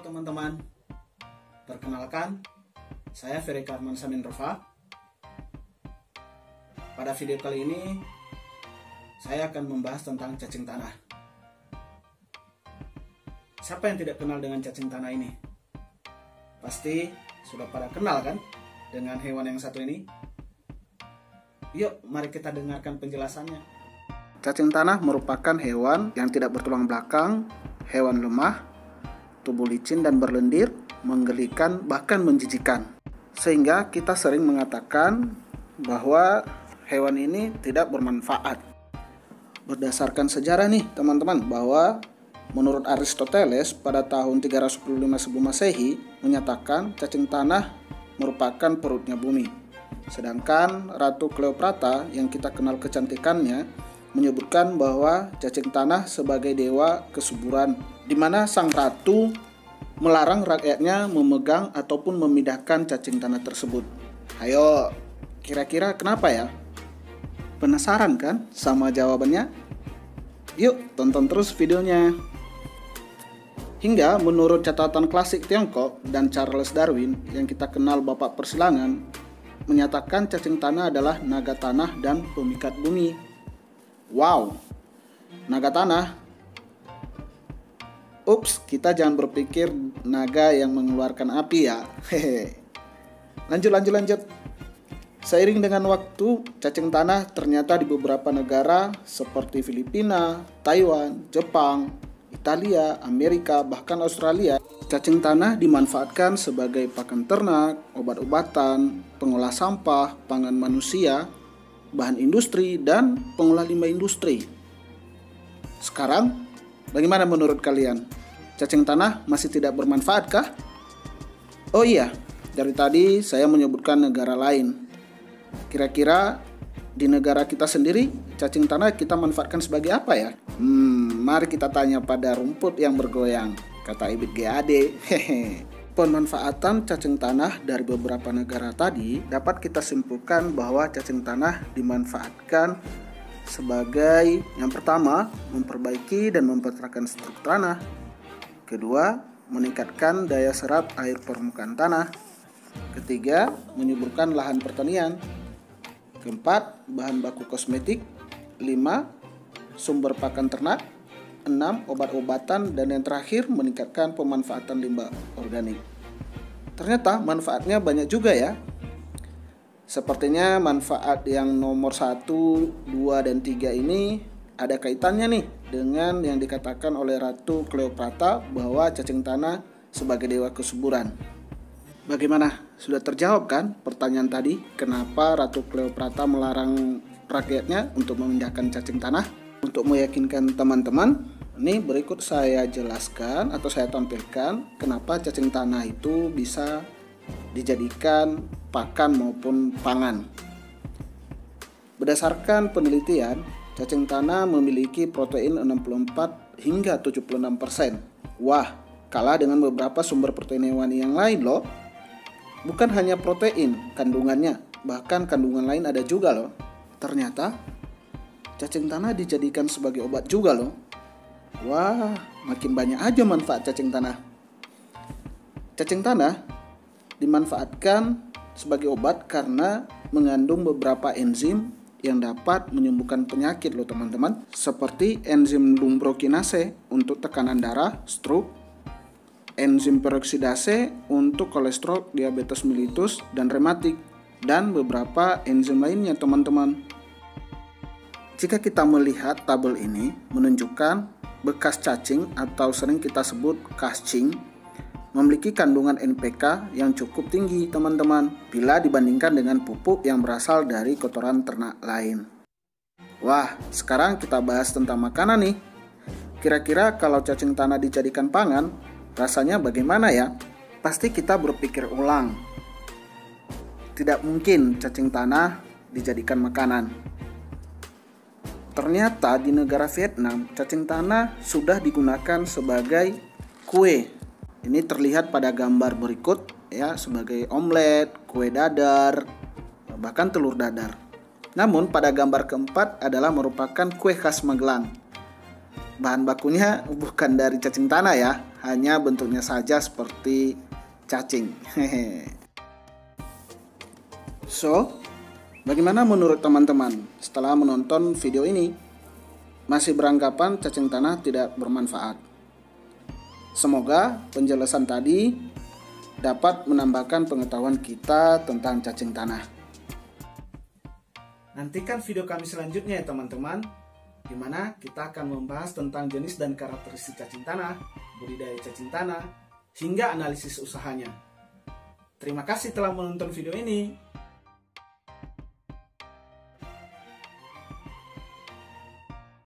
teman-teman, perkenalkan, saya Ferry Karman Samin Rova. Pada video kali ini, saya akan membahas tentang cacing tanah. Siapa yang tidak kenal dengan cacing tanah ini? Pasti sudah pada kenal kan dengan hewan yang satu ini? Yuk, mari kita dengarkan penjelasannya. Cacing tanah merupakan hewan yang tidak bertulang belakang, hewan lemah, tubuh licin dan berlendir, menggelikan bahkan menjijikan. Sehingga kita sering mengatakan bahwa hewan ini tidak bermanfaat. Berdasarkan sejarah nih teman-teman, bahwa menurut Aristoteles pada tahun 345 sebelum Masehi menyatakan cacing tanah merupakan perutnya bumi. Sedangkan Ratu Cleopatra yang kita kenal kecantikannya menyebutkan bahwa cacing tanah sebagai dewa kesuburan, di mana sang ratu melarang rakyatnya memegang ataupun memindahkan cacing tanah tersebut. Ayo, kira-kira kenapa ya? Penasaran kan sama jawabannya? Yuk, tonton terus videonya. Hingga menurut catatan klasik Tiongkok dan Charles Darwin yang kita kenal bapak persilangan, menyatakan cacing tanah adalah naga tanah dan pemikat bumi. Wow, naga tanah. Ups, kita jangan berpikir naga yang mengeluarkan api ya. Hehe. Lanjut. Seiring dengan waktu, cacing tanah ternyata di beberapa negara seperti Filipina, Taiwan, Jepang, Italia, Amerika, bahkan Australia, cacing tanah dimanfaatkan sebagai pakan ternak, obat-obatan, pengolah sampah, pangan manusia, bahan industri, dan pengolah limbah industri. Sekarang, bagaimana menurut kalian? Cacing tanah masih tidak bermanfaat kah? Oh iya, dari tadi saya menyebutkan negara lain. Kira-kira di negara kita sendiri, cacing tanah kita manfaatkan sebagai apa ya? Mari kita tanya pada rumput yang bergoyang, kata Ibit GAD. Hehe. Pemanfaatan cacing tanah dari beberapa negara tadi dapat kita simpulkan bahwa cacing tanah dimanfaatkan sebagai yang pertama, memperbaiki dan mempertahankan struktur tanah. Kedua, meningkatkan daya serap air permukaan tanah. Ketiga, menyuburkan lahan pertanian. Keempat, bahan baku kosmetik. 5, sumber pakan ternak. 6, obat-obatan, dan yang terakhir meningkatkan pemanfaatan limbah organik. Ternyata manfaatnya banyak juga ya. Sepertinya manfaat yang nomor 1, 2, dan 3 ini ada kaitannya nih dengan yang dikatakan oleh Ratu Cleopatra bahwa cacing tanah sebagai dewa kesuburan. Bagaimana? Sudah terjawab kan pertanyaan tadi? Kenapa Ratu Cleopatra melarang rakyatnya untuk memindahkan cacing tanah? Untuk meyakinkan teman-teman, ini berikut saya jelaskan atau saya tampilkan kenapa cacing tanah itu bisa dijadikan pakan maupun pangan. Berdasarkan penelitian, cacing tanah memiliki protein 64 hingga 76%. Wah, kalah dengan beberapa sumber protein hewani yang lain loh. Bukan hanya protein kandungannya, bahkan kandungan lain ada juga loh. Ternyata cacing tanah dijadikan sebagai obat juga loh. Wah, makin banyak aja manfaat cacing tanah. Cacing tanah dimanfaatkan sebagai obat karena mengandung beberapa enzim yang dapat menyembuhkan penyakit loh teman-teman. Seperti enzim lumbrokinase untuk tekanan darah, stroke, enzim peroksidase untuk kolesterol, diabetes mellitus, dan rematik, dan beberapa enzim lainnya teman-teman. Jika kita melihat tabel ini menunjukkan bekas cacing atau sering kita sebut kascing memiliki kandungan NPK yang cukup tinggi teman-teman bila dibandingkan dengan pupuk yang berasal dari kotoran ternak lain. Wah, sekarang kita bahas tentang makanan nih. Kira-kira kalau cacing tanah dijadikan pangan, rasanya bagaimana ya? Pasti kita berpikir ulang. Tidak mungkin cacing tanah dijadikan makanan. Ternyata di negara Vietnam, cacing tanah sudah digunakan sebagai kue. Ini terlihat pada gambar berikut ya, sebagai omelet, kue dadar, bahkan telur dadar. Namun pada gambar keempat adalah merupakan kue khas Magelang. Bahan bakunya bukan dari cacing tanah ya, hanya bentuknya saja seperti cacing. So, bagaimana menurut teman-teman setelah menonton video ini? Masih beranggapan cacing tanah tidak bermanfaat? Semoga penjelasan tadi dapat menambahkan pengetahuan kita tentang cacing tanah. Nantikan video kami selanjutnya ya teman-teman, di mana kita akan membahas tentang jenis dan karakteristik cacing tanah, budidaya cacing tanah, hingga analisis usahanya. Terima kasih telah menonton video ini.